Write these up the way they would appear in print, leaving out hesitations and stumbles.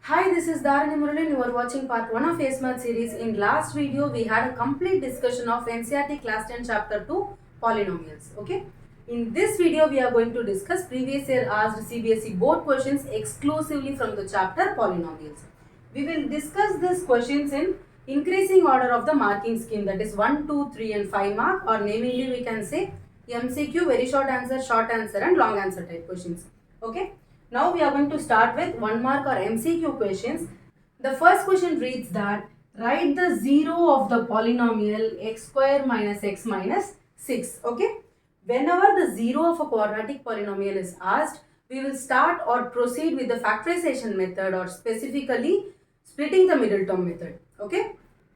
Hi, this is Dharani Murali and you are watching part 1 of ACE Math series. In last video, we had a complete discussion of NCERT class 10 chapter 2 polynomials. Okay. In this video, we are going to discuss previous year asked CBSE board questions exclusively from the chapter polynomials. We will discuss these questions in increasing order of the marking scheme, that is 1, 2, 3 and 5 mark, or namely we can say MCQ, very short answer and long answer type questions. Okay. Now we are going to start with 1 mark or MCQ questions. The first question reads that write the zero of the polynomial x square minus x minus 6. Okay. Whenever the zero of a quadratic polynomial is asked, we will start or proceed with the factorization method or specifically splitting the middle term method. Okay.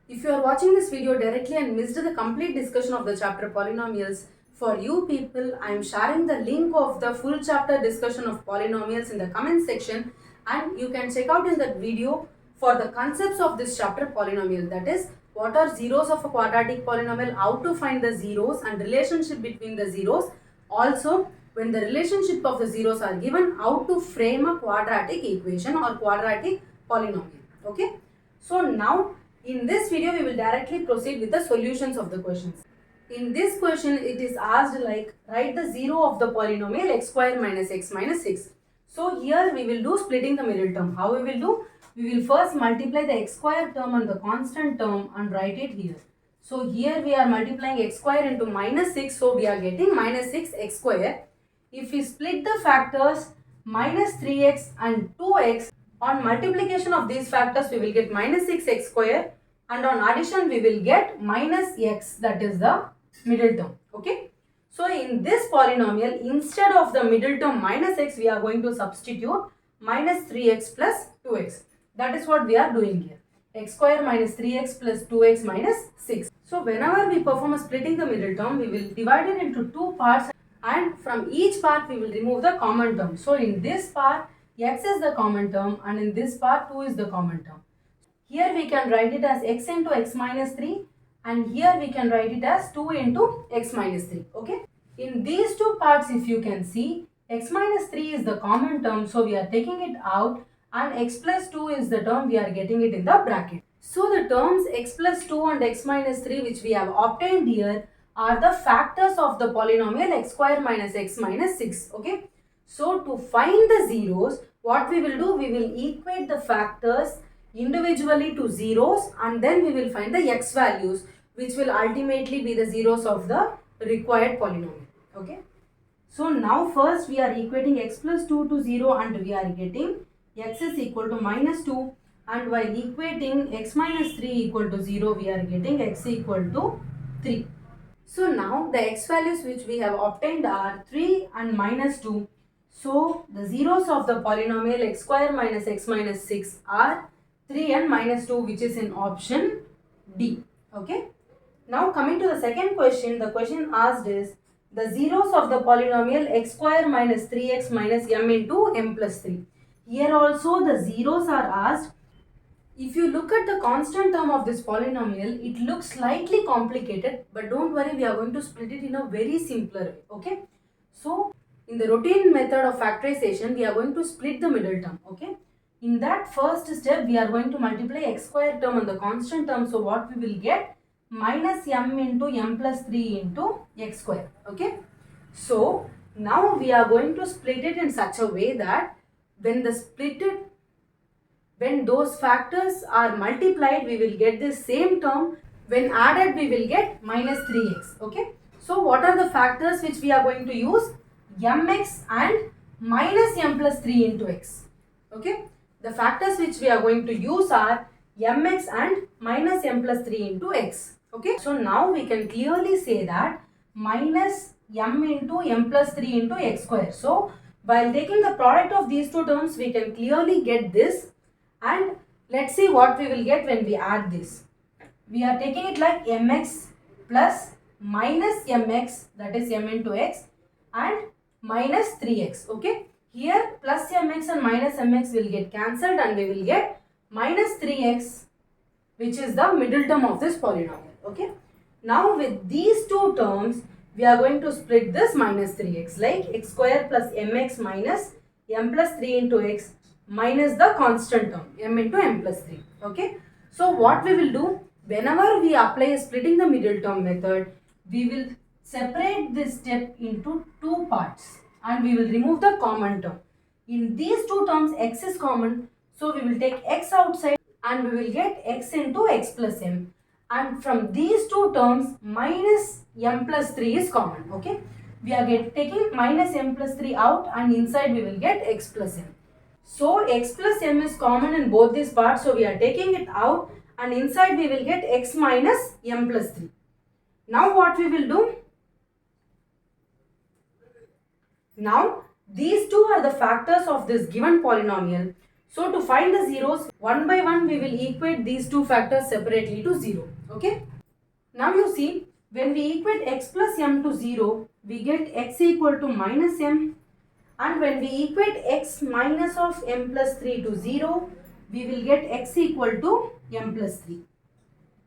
If you are watching this video directly and missed the complete discussion of the chapter polynomials, for you people, I am sharing the link of the full chapter discussion of polynomials in the comment section, and you can check out in that video for the concepts of this chapter polynomial, that is what are zeros of a quadratic polynomial, how to find the zeros and relationship between the zeros. Also, when the relationship of the zeros are given, how to frame a quadratic equation or quadratic polynomial. Okay. So now in this video we will directly proceed with the solutions of the questions. In this question, it is asked like write the zero of the polynomial x square minus x minus 6. So here we will do splitting the middle term. How we will do? We will first multiply the x square term and the constant term and write it here. So here we are multiplying x square into minus 6. So we are getting minus 6 x square. If we split the factors minus 3x and 2x, on multiplication of these factors we will get minus 6x square, and on addition we will get minus x, that is the middle term. Okay. So in this polynomial, instead of the middle term minus x, we are going to substitute minus 3x plus 2x. That is what we are doing here. X square minus 3x plus 2x minus 6. So whenever we perform a splitting the middle term, we will divide it into two parts, and from each part we will remove the common term. So in this part, x is the common term, and in this part 2 is the common term. Here we can write it as x into x minus 3, and here we can write it as 2 into x minus 3. Okay. In these two parts, if you can see, x minus 3 is the common term, so we are taking it out, and x plus 2 is the term, we are getting it in the bracket. So the terms x plus 2 and x minus 3 which we have obtained here are the factors of the polynomial x square minus x minus 6. Okay. So to find the zeros, what we will do, we will equate the factors individually to zeros, and then we will find the x values which will ultimately be the zeros of the required polynomial. Okay. So now first we are equating x plus 2 to 0, and we are getting x is equal to minus 2, and while equating x minus 3 equal to 0, we are getting x equal to 3. So now the x values which we have obtained are 3 and minus 2. So the zeros of the polynomial x square minus x minus 6 are 3 and minus 2, which is in option D. Okay. Now coming to the second question, the question asked is the zeros of the polynomial x square minus 3x minus m into m plus 3. Here also the zeros are asked. If you look at the constant term of this polynomial, it looks slightly complicated, but don't worry, we are going to split it in a very simpler way. Okay. So in the routine method of factorization, we are going to split the middle term. Okay. In that first step, we are going to multiply x square term and the constant term. So what we will get? Minus m into m plus 3 into x square. Okay. So now we are going to split it in such a way that when those factors are multiplied, we will get the same term. When added, we will get minus 3x. Okay. So what are the factors which we are going to use? Mx and minus m plus 3 into x. Okay. The factors which we are going to use are mx and minus m plus 3 into x. Okay. So now we can clearly say that minus m into m plus 3 into x square. So while taking the product of these two terms, we can clearly get this, and let's see what we will get when we add this. We are taking it like mx plus minus mx, that is m into x, and minus 3x. Okay. Here plus mx and minus mx will get cancelled, and we will get minus 3x, which is the middle term of this polynomial. Okay. Now with these two terms, we are going to split this minus 3x, like x square plus mx minus m plus 3 into x minus the constant term m into m plus 3. Okay. So what we will do, whenever we apply a splitting the middle term method, we will separate this step into two parts and we will remove the common term. In these two terms x is common, so we will take x outside and we will get x into x plus m, and from these two terms minus m plus 3 is common. Okay, we are taking minus m plus 3 out and inside we will get x plus m. So x plus m is common in both these parts, so we are taking it out and inside we will get x minus m plus 3. Now what we will do? Now these two are the factors of this given polynomial. So to find the zeros, one by one we will equate these two factors separately to 0. Okay. Now you see, when we equate x plus m to 0, we get x equal to minus m, and when we equate x minus of m plus 3 to 0, we will get x equal to m plus 3.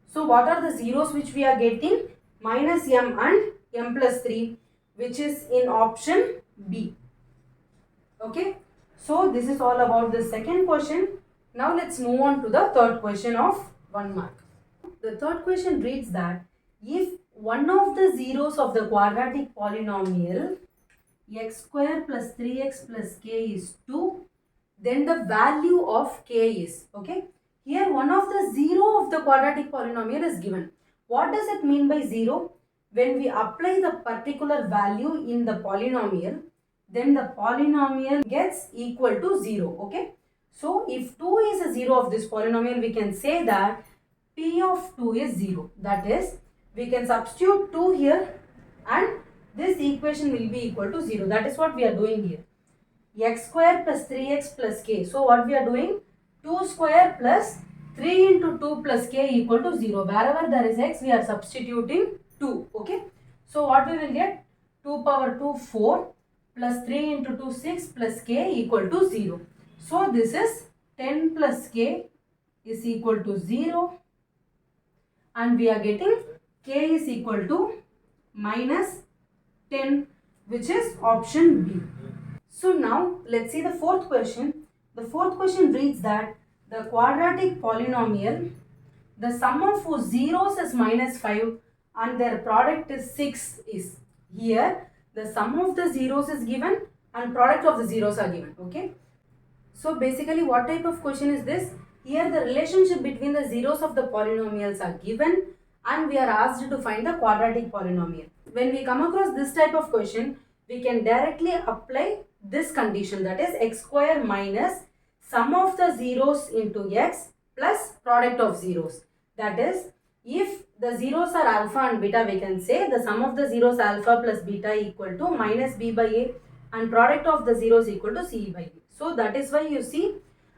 So what are the zeros which we are getting? Minus m and m plus 3, which is in option B. Okay. So this is all about the second question. Now let's move on to the third question of 1 mark. The third question reads that if one of the zeros of the quadratic polynomial x square plus 3x plus k is 2, then the value of k is, okay, here one of the zero of the quadratic polynomial is given. What does it mean by zero? When we apply the particular value in the polynomial, then the polynomial gets equal to 0. Okay. So if 2 is a 0 of this polynomial, we can say that p of 2 is 0. That is, we can substitute 2 here and this equation will be equal to 0. That is what we are doing here. X square plus 3x plus k. So what we are doing? 2 square plus 3 into 2 plus k equal to 0. Wherever there is x, we are substituting 2. Okay. So what we will get? 2 power 2 4 plus 3 into 2 6 plus k equal to 0. So this is 10 plus k is equal to 0, and we are getting k is equal to minus 10, which is option B. So now let's see the fourth question. The fourth question reads that the quadratic polynomial, the sum of whose zeros is minus 5 and their product is 6 is, here the sum of the zeros is given and product of the zeros are given. Okay. So basically what type of question is this? Here the relationship between the zeros of the polynomials are given and we are asked to find the quadratic polynomial. When we come across this type of question, we can directly apply this condition, that is x square minus sum of the zeros into x plus product of zeros. That is, if the zeros are alpha and beta, we can say the sum of the zeros alpha plus beta equal to minus b by a and product of the zeros equal to c by b. So that is why you see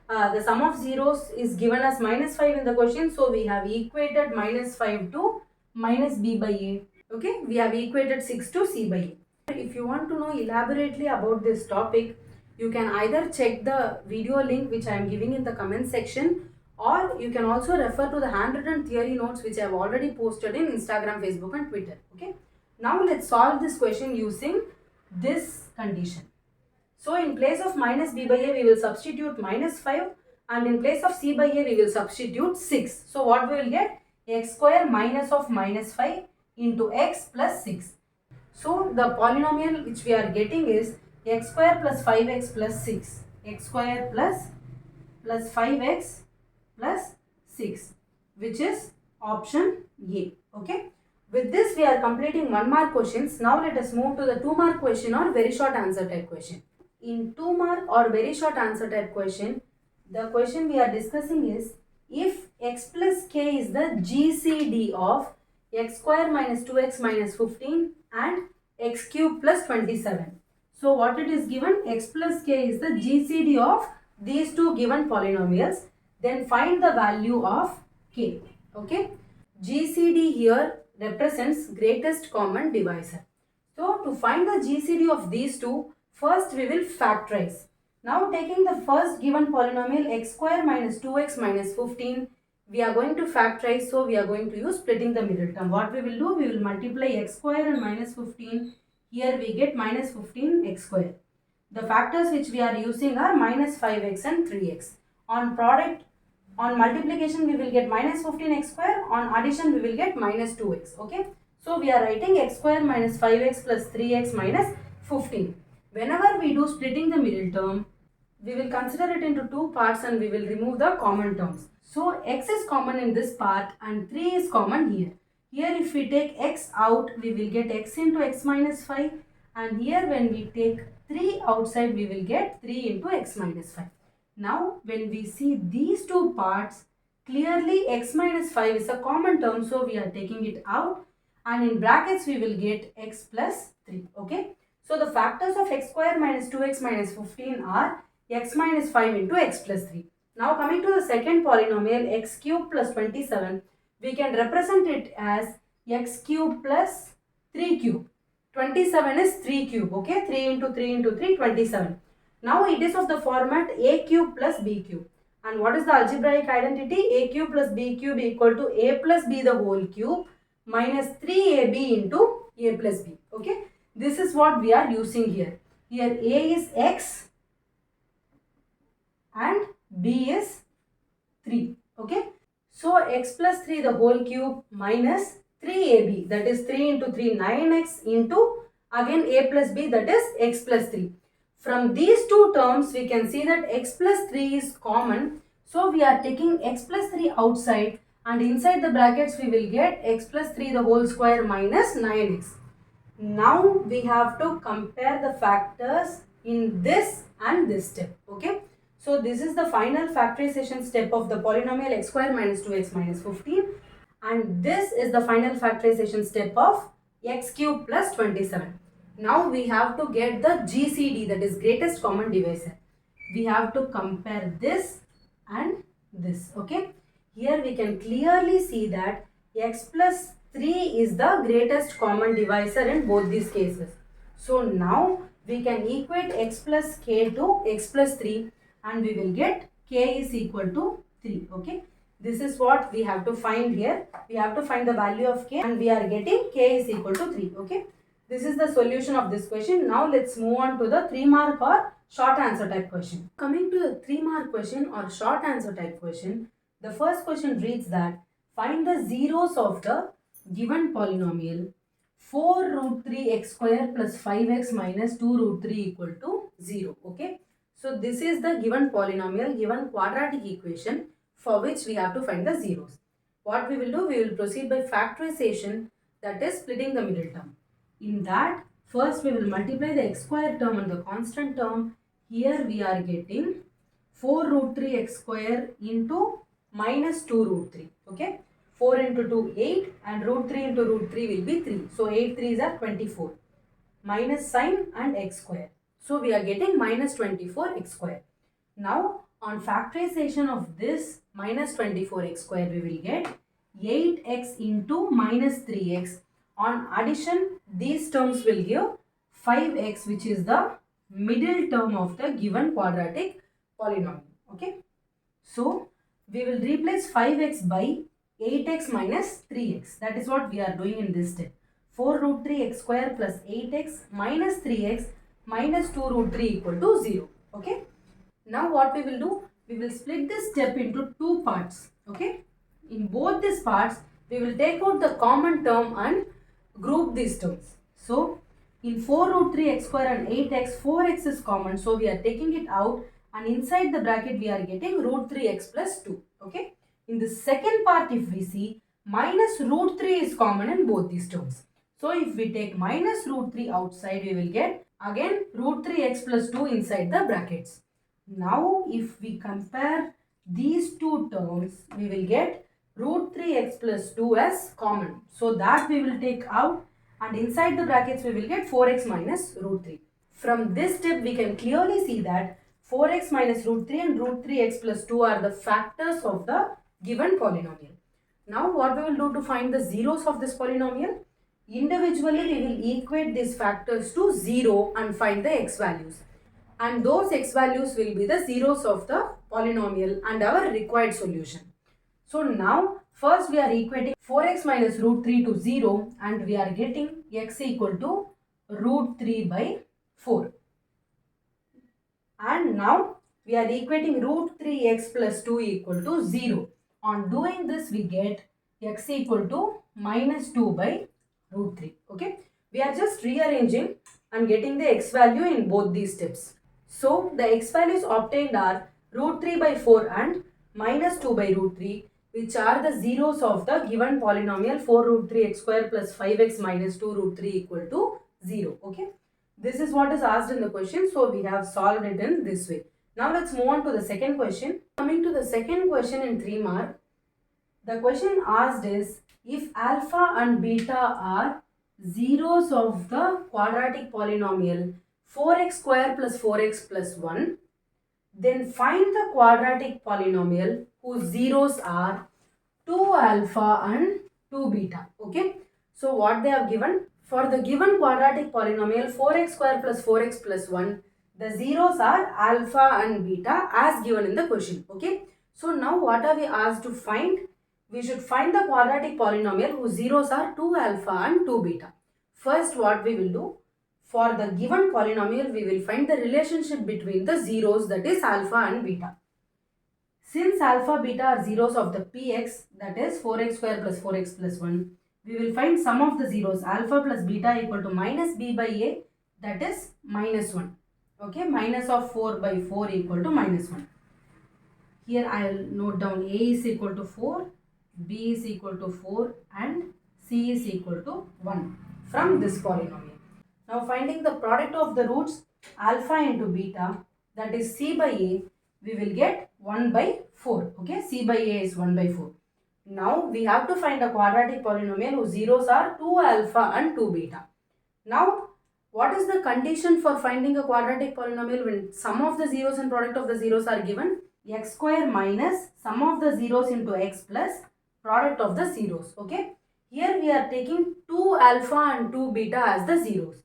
the sum of zeros is given as minus 5 in the question. So we have equated minus 5 to minus b by a. Okay, we have equated 6 to c by a. If you want to know elaborately about this topic, you can either check the video link which I am giving in the comment section, or you can also refer to the handwritten theory notes which I have already posted in Instagram, Facebook and Twitter. Okay. Now let's solve this question using this condition. So in place of minus b by a, we will substitute minus 5, and in place of c by a, we will substitute 6. So what we will get? X square minus of minus 5 into x plus 6. So the polynomial which we are getting is x square plus 5x plus 6. X square plus 5x plus 6, which is option A. Okay. With this we are completing 1 mark questions. Now let us move to the 2 mark question or very short answer type question. In 2 mark or very short answer type question, the question we are discussing is if x plus k is the GCD of x square minus 2x minus 15 and x cube plus 27. So what it is given? X plus k is the GCD of these two given polynomials. Then find the value of k. Okay. GCD here represents greatest common divisor. So to find the GCD of these two, first we will factorize. Now taking the first given polynomial x square minus 2x minus 15, we are going to factorize, so we are going to use splitting the middle term. What we will do, we will multiply x square and minus 15. Here we get minus 15 x square. The factors which we are using are minus 5x and 3x. On product, on multiplication we will get minus 15x square. On addition we will get minus 2x. Okay. So we are writing x square minus 5x plus 3x minus 15. Whenever we do splitting the middle term, we will consider it into two parts and we will remove the common terms. So x is common in this part and 3 is common here. Here if we take x out, we will get x into x minus 5, and here when we take 3 outside, we will get 3 into x minus 5. Now when we see these two parts, clearly x minus 5 is a common term, so we are taking it out, and in brackets we will get x plus 3. Okay. So the factors of x square minus 2x minus 15 are x minus 5 into x plus 3. Now coming to the second polynomial, x cube plus 27, we can represent it as x cube plus 3 cube. 27 is 3 cube, okay? 3 into 3 into 3, 27. Now it is of the format a cube plus b cube. And what is the algebraic identity? A cube plus b cube equal to a plus b the whole cube minus 3ab into a plus b, okay? This is what we are using here. Here a is x and b is 3, okay? So x plus 3 the whole cube minus 3ab, that is 3 into 3, 9x into again a plus b, that is x plus 3. From these two terms we can see that x plus 3 is common. So we are taking x plus 3 outside, and inside the brackets we will get x plus 3 the whole square minus 9x. Now we have to compare the factors in this and this step, okay? So this is the final factorization step of the polynomial x square minus 2x minus 15, and this is the final factorization step of x cube plus 27. Now we have to get the GCD, that is greatest common divisor. We have to compare this and this, okay? Here we can clearly see that x plus 3 is the greatest common divisor in both these cases. So now we can equate x plus k to x plus 3, and we will get k is equal to 3, okay? This is what we have to find here. We have to find the value of k, and we are getting k is equal to 3, okay? This is the solution of this question. Now let's move on to the 3-mark or short answer type question. Coming to the 3-mark question or short answer type question, the first question reads that find the zeros of the given polynomial 4 root 3 x square plus 5x minus 2 root 3 equal to 0, okay? So this is the given polynomial, given quadratic equation for which we have to find the zeros. What we will do, we will proceed by factorization, that is splitting the middle term. In that, first we will multiply the x square term and the constant term. Here we are getting 4 root 3 x square into minus 2 root 3, okay? 4 into 2, 8, and root 3 into root 3 will be 3. So 8 3s are 24. Minus sign and x square. So we are getting minus 24 x square. Now on factorization of this minus 24 x square, we will get 8x into minus 3x. On addition, these terms will give 5x, which is the middle term of the given quadratic polynomial, okay? So we will replace 5x by 8x minus 3x. That is what we are doing in this step. 4 root 3 x square plus 8x minus 3x minus 2 root 3 equal to 0. Okay. Now what we will do? We will split this step into two parts. Okay. In both these parts, we will take out the common term and group these terms. So in 4 root 3 x square and 8x, 4x is common. So we are taking it out, and inside the bracket we are getting root 3x plus 2. Okay. In the second part, if we see, minus root 3 is common in both these terms. So if we take minus root 3 outside, we will get again root 3x plus 2 inside the brackets. Now if we compare these two terms, we will get root 3x plus 2 as common. So that we will take out, and inside the brackets we will get 4x minus root 3. From this step we can clearly see that 4x minus root 3 and root 3x plus 2 are the factors of the given polynomial. Now what we will do to find the zeros of this polynomial? Individually we will equate these factors to 0 and find the x values. And those x values will be the zeros of the polynomial and our required solution. So now first we are equating 4x minus root 3 to 0, and we are getting x equal to root 3 by 4. and now we are equating root 3x plus 2 equal to 0. On doing this, we get x equal to minus 2 by root 3. Okay, we are just rearranging and getting the x value in both these steps. So the x values obtained are root 3 by 4 and minus 2 by root 3, which are the zeros of the given polynomial 4 root 3 x square plus 5x minus 2 root 3 equal to 0. Okay, this is what is asked in the question, so we have solved it in this way. Now let's move on to the second question. Coming to the second question in 3 mark, the question asked is, if alpha and beta are zeros of the quadratic polynomial 4x square plus 4x plus 1, then find the quadratic polynomial whose zeros are 2 alpha and 2 beta. Okay, so what they have given, for the given quadratic polynomial 4x square plus 4x plus 1, the zeros are alpha and beta as given in the question. Okay, so now what are we asked to find? We should find the quadratic polynomial whose zeros are 2 alpha and 2 beta. First, what we will do, for the given polynomial, we will find the relationship between the zeros, that is alpha and beta. Since alpha beta are zeros of the px, that is 4x square plus 4x plus 1, we will find sum of the zeros alpha plus beta equal to minus b by a, that is minus 1. Okay, minus of 4 by 4 equal to minus 1. Here I will note down a is equal to 4, b is equal to 4 and c is equal to 1 from this polynomial. Now finding the product of the roots alpha into beta, that is c by a, we will get 1 by 4. Okay, c by a is 1 by 4. Now we have to find a quadratic polynomial whose zeros are 2 alpha and 2 beta. Now what is the condition for finding a quadratic polynomial when sum of the zeros and product of the zeros are given? X square minus sum of the zeros into x plus product of the zeros. Okay, here we are taking 2 alpha and 2 beta as the zeros.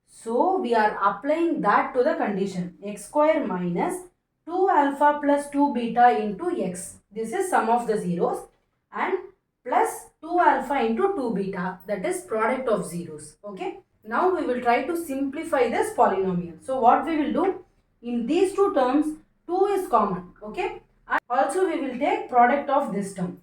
So we are applying that to the condition x square minus 2 alpha plus 2 beta into x. This is sum of the zeros, and plus 2 alpha into 2 beta, that is product of zeros. Okay, now we will try to simplify this polynomial. So what we will do, in these two terms 2 is common. Okay, and also we will take product of this term.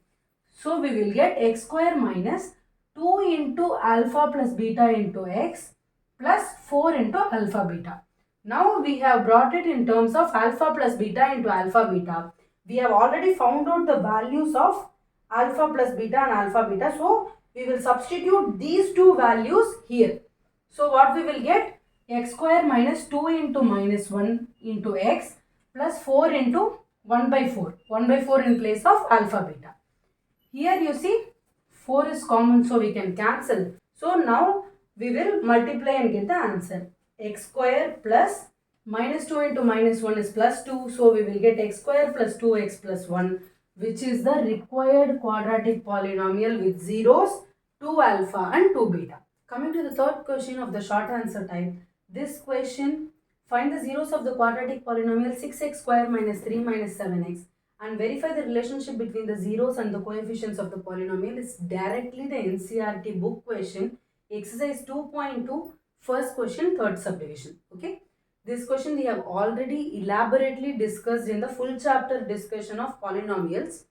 So we will get x square minus 2 into alpha plus beta into x plus 4 into alpha beta. Now we have brought it in terms of alpha plus beta into alpha beta. We have already found out the values of alpha plus beta and alpha beta. So we will substitute these two values here. So what we will get, x square minus 2 into minus 1 into x plus 4 into 1 by 4. 1 by 4 in place of alpha beta. Here you see 4 is common, so we can cancel. So now we will multiply and get the answer. X square plus minus 2 into minus 1 is plus 2. So we will get x square plus 2x plus 1, which is the required quadratic polynomial with zeros 2 alpha and 2 beta. Coming to the third question of the short answer type. This question, find the zeros of the quadratic polynomial 6x square minus 3 minus 7x and verify the relationship between the zeros and the coefficients of the polynomial, is directly the NCERT book question, exercise 2.2, first question, third subdivision. Okay, this question we have already elaborately discussed in the full chapter discussion of polynomials.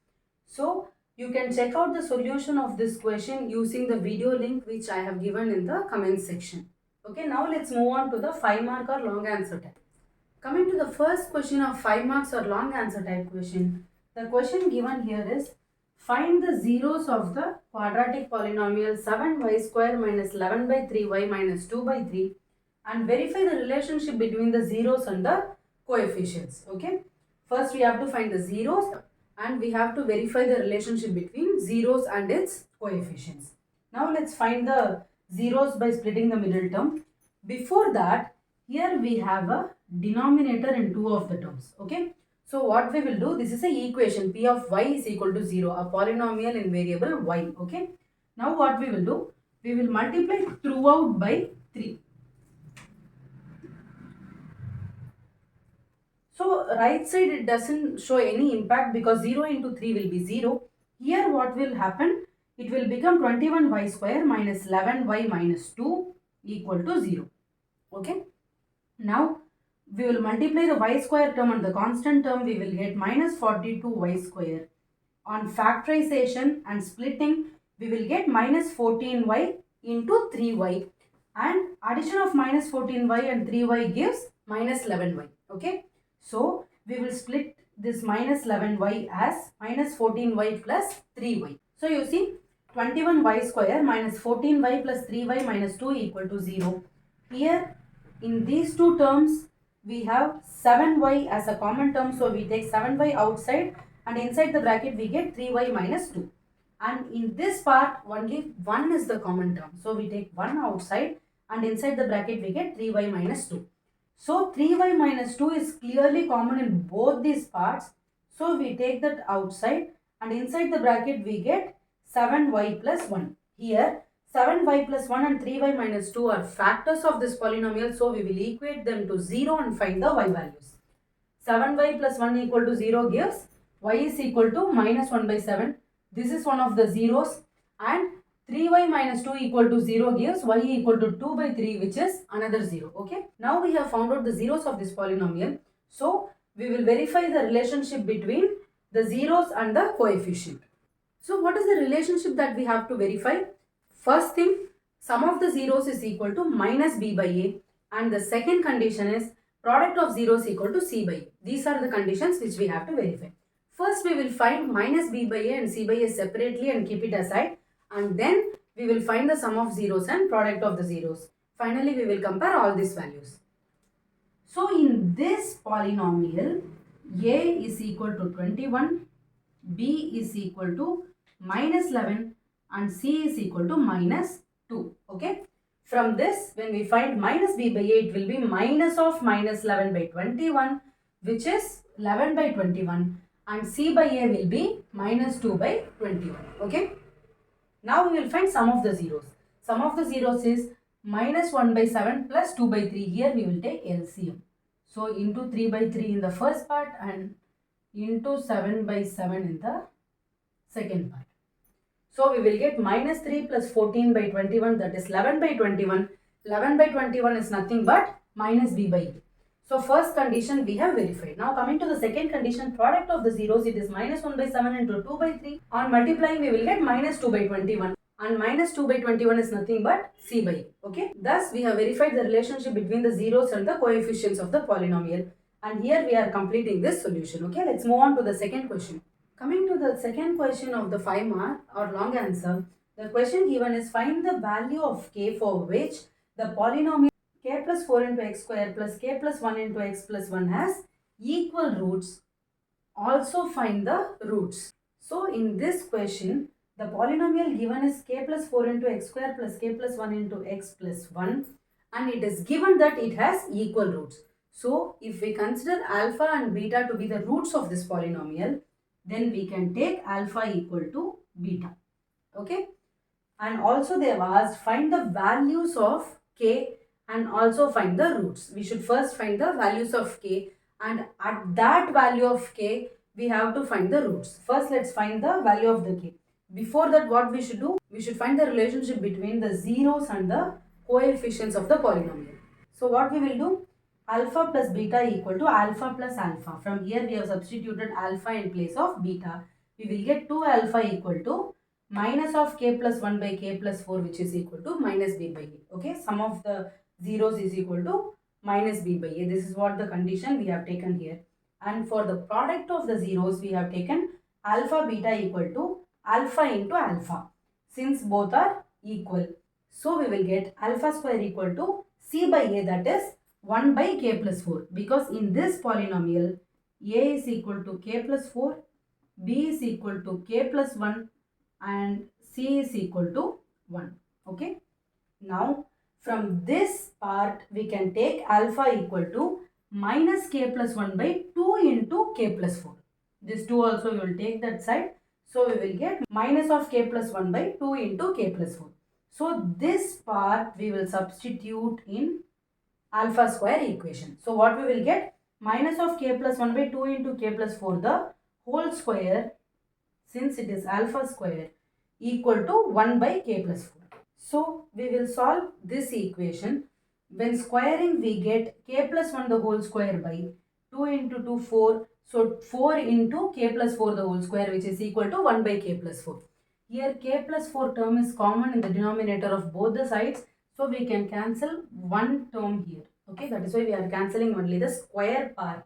So you can check out the solution of this question using the video link which I have given in the comment section. Okay, now let's move on to the 5 mark or long answer type. Coming to the first question of 5 marks or long answer type question, the question given here is, find the zeros of the quadratic polynomial 7y square minus 11 by 3y minus 2 by 3 and verify the relationship between the zeros and the coefficients. Okay, first we have to find the zeros and we have to verify the relationship between zeros and its coefficients. Now let's find the zeros by splitting the middle term. Before that, here we have a denominator in two of the terms. Okay, so what we will do, this is a equation p of y is equal to 0, a polynomial in variable y. Okay, now what we will do, we will multiply throughout by 3. So right side it doesn't show any impact because 0 into 3 will be 0. Here what will happen, it will become 21y square minus 11y minus 2 equal to 0. Okay, now we will multiply the y square term and the constant term, we will get minus 42y square. On factorization and splitting, we will get minus 14y into 3y, and addition of minus 14y and 3y gives minus 11y. Okay, so we will split this minus 11y as minus 14y plus 3y. So you see 21y square minus 14y plus 3y minus 2 equal to 0. Here in these two terms we have 7y as a common term, so we take 7y outside and inside the bracket we get 3y minus 2. And in this part only 1 is the common term, so we take 1 outside and inside the bracket we get 3y minus 2. So 3y minus 2 is clearly common in both these parts, so we take that outside and inside the bracket we get 7y plus 1. Here 7y plus 1 and 3y minus 2 are factors of this polynomial, so we will equate them to 0 and find the y values. 7y plus 1 equal to 0 gives y is equal to minus 1 by 7. This is one of the zeros, and 3y minus 2 equal to 0 gives y equal to 2 by 3, which is another 0. Okay. Now we have found out the zeros of this polynomial. So we will verify the relationship between the zeros and the coefficient. So what is the relationship that we have to verify? First thing, sum of the zeros is equal to minus b by a, and the second condition is product of zeros equal to c by a. These are the conditions which we have to verify. First we will find minus b by a and c by a separately and keep it aside, and then we will find the sum of zeros and product of the zeros. Finally we will compare all these values. So in this polynomial, a is equal to 21, b is equal to minus 11 and c is equal to minus 2. Okay. From this, when we find minus b by a, it will be minus of minus 11 by 21, which is 11 by 21, and c by a will be minus 2 by 21. Okay. Now we will find sum of the zeros. Sum of the zeros is minus 1 by 7 plus 2 by 3. Here we will take LCM. So into 3 by 3 in the first part and into 7 by 7 in the second part. So we will get minus 3 plus 14 by 21, that is 11 by 21. 11 by 21 is nothing but minus b by a. So first condition we have verified. Now coming to the second condition, product of the zeros, it is minus 1 by 7 into 2 by 3. On multiplying we will get minus 2 by 21. And minus 2 by 21 is nothing but c by a. Okay. Thus we have verified the relationship between the zeros and the coefficients of the polynomial. And here we are completing this solution. Okay. Let's move on to the second question. Coming to the second question of the 5 mark or long answer, the question given is find the value of k for which the polynomial k plus 4 into x square plus k plus 1 into x plus 1 has equal roots. Also find the roots. So in this question, the polynomial given is k plus 4 into x square plus k plus 1 into x plus 1, and it is given that it has equal roots. So if we consider alpha and beta to be the roots of this polynomial, then we can take alpha equal to beta. Okay. And also they have asked find the values of k and also find the roots. We should first find the values of k, and at that value of k we have to find the roots. First let's find the value of the k. Before that, what we should do? We should find the relationship between the zeros and the coefficients of the polynomial. So what we will do? Alpha plus beta equal to alpha plus alpha. From here we have substituted alpha in place of beta. We will get 2 alpha equal to minus of k plus 1 by k plus 4, which is equal to minus b by a. Okay, sum of the zeros is equal to minus b by a. This is what the condition we have taken here. And for the product of the zeros, we have taken alpha beta equal to alpha into alpha, since both are equal. So we will get alpha square equal to c by a, that is 1 by k plus 4, because in this polynomial a is equal to k plus 4, b is equal to k plus 1 and c is equal to 1. Okay. Now from this part we can take alpha equal to minus k plus 1 by 2 into k plus 4. This 2 also we will take that side. So we will get minus of k plus 1 by 2 into k plus 4. So this part we will substitute in alpha square equation. So what we will get? Minus of k plus 1 by 2 into k plus 4, the whole square, since it is alpha square, equal to 1 by k plus 4. So we will solve this equation. When squaring, we get k plus 1 the whole square by 2 into 2, 4. So 4 into k plus 4 the whole square, which is equal to 1 by k plus 4. Here k plus 4 term is common in the denominator of both the sides. So we can cancel one term here. Okay, that is why we are cancelling only the square part.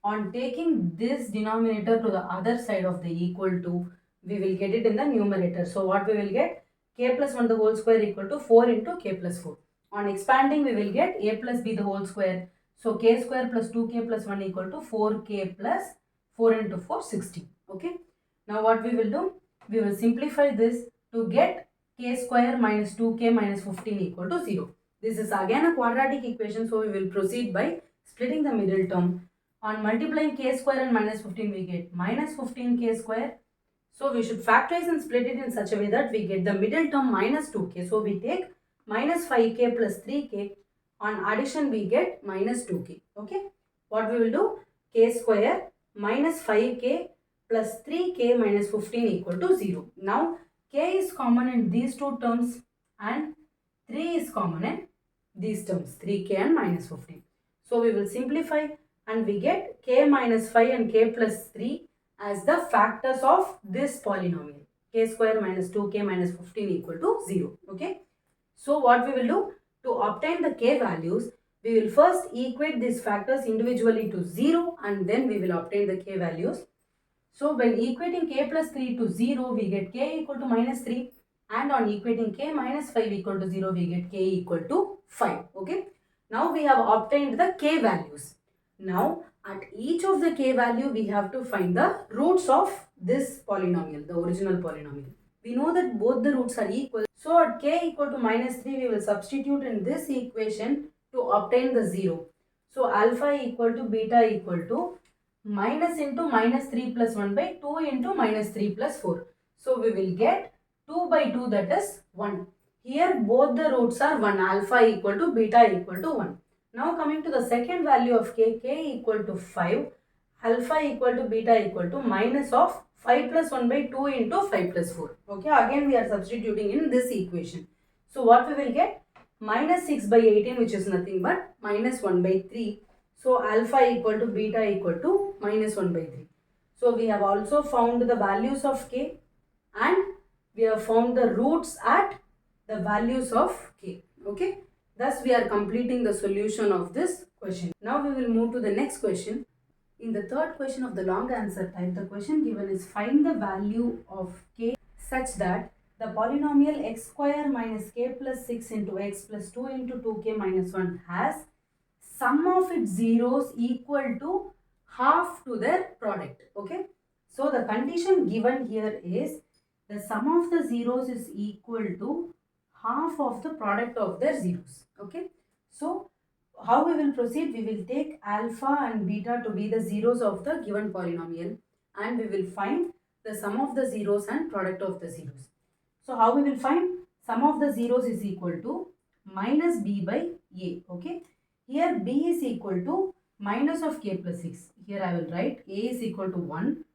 On taking this denominator to the other side of the equal to, we will get it in the numerator. So what we will get? K plus 1 the whole square equal to 4 into k plus 4. On expanding, we will get a plus b the whole square. So k square plus 2k plus 1 equal to 4k plus 4 into 4, 16. Okay. Now what we will do? We will simplify this to get k square minus 2k minus 15 equal to 0. This is again a quadratic equation, so we will proceed by splitting the middle term. On multiplying k square and minus 15, we get minus 15k square. So we should factorize and split it in such a way that we get the middle term minus 2k. So we take minus 5k plus 3k. On addition, we get minus 2k. Okay. What we will do? K square minus 5k plus 3k minus 15 equal to 0. Now, k is common in these two terms and 3 is common in these terms, 3k and minus 15. So we will simplify and we get k minus 5 and k plus 3 as the factors of this polynomial. K square minus 2k minus 15 equal to 0. Okay. So what we will do? To obtain the k values, we will first equate these factors individually to 0 and then we will obtain the k values. So when equating k plus 3 to 0, we get k equal to minus 3, and on equating k minus 5 equal to 0, we get k equal to 5. Okay. Now we have obtained the k values. Now at each of the k value, we have to find the roots of this polynomial, the original polynomial. We know that both the roots are equal. So at k equal to minus 3, we will substitute in this equation to obtain the 0. So alpha equal to beta equal to minus into minus 3 plus 1 by 2 into minus 3 plus 4. So we will get 2 by 2, that is 1. Here both the roots are 1, alpha equal to beta equal to 1. Now coming to the second value of k, k equal to 5, alpha equal to beta equal to minus of 5 plus 1 by 2 into 5 plus 4. Okay, again we are substituting in this equation. So what we will get? Minus 6 by 18, which is nothing but minus 1 by 3. So alpha equal to beta equal to minus 1 by 3. So we have also found the values of k and we have found the roots at the values of k. Okay. Thus we are completing the solution of this question. Now we will move to the next question. In the third question of the long answer type, the question given is find the value of k such that the polynomial x square minus k plus 6 into x plus 2 into 2k minus 1 has sum of its zeros equal to half to their product. Okay. So the condition given here is the sum of the zeros is equal to half of the product of their zeros. Okay. So how we will proceed? We will take alpha and beta to be the zeros of the given polynomial and we will find the sum of the zeros and product of the zeros. So how we will find? Sum of the zeros is equal to minus b by a. Okay. Here b is equal to minus of k plus 6. Here I will write a is equal to 1,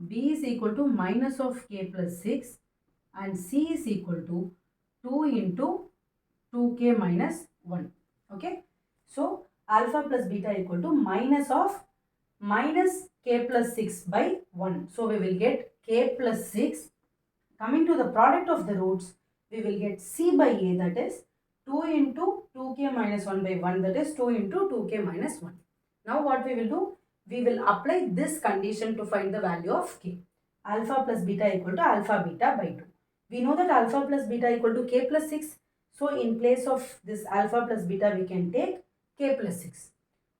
b is equal to minus of k plus 6 and c is equal to 2 into 2k minus 1. Okay. So alpha plus beta equal to minus of minus k plus 6 by 1. So we will get k plus 6. Coming to the product of the roots, we will get c by a, that is 2 into 2k minus 1 by 1, that is 2 into 2k minus 1. Now what we will do? We will apply this condition to find the value of k. Alpha plus beta equal to alpha beta by 2. We know that alpha plus beta equal to k plus 6. So in place of this alpha plus beta, we can take k plus 6.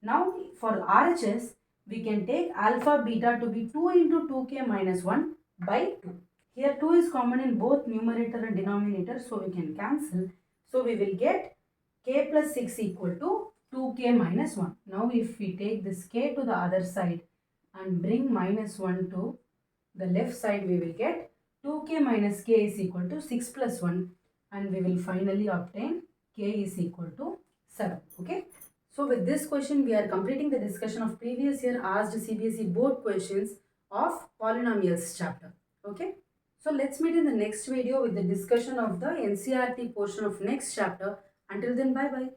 Now for RHS, we can take alpha beta to be 2 into 2k minus 1 by 2. Here 2 is common in both numerator and denominator, so we can cancel. So we will get k plus 6 equal to 2k minus 1. Now if we take this k to the other side and bring minus 1 to the left side, we will get 2k minus k is equal to 6 plus 1 and we will finally obtain k is equal to 7. Okay. So with this question, we are completing the discussion of previous year asked CBSE board questions of polynomials chapter. Okay. So let's meet in the next video with the discussion of the NCERT portion of next chapter. Until then, bye bye.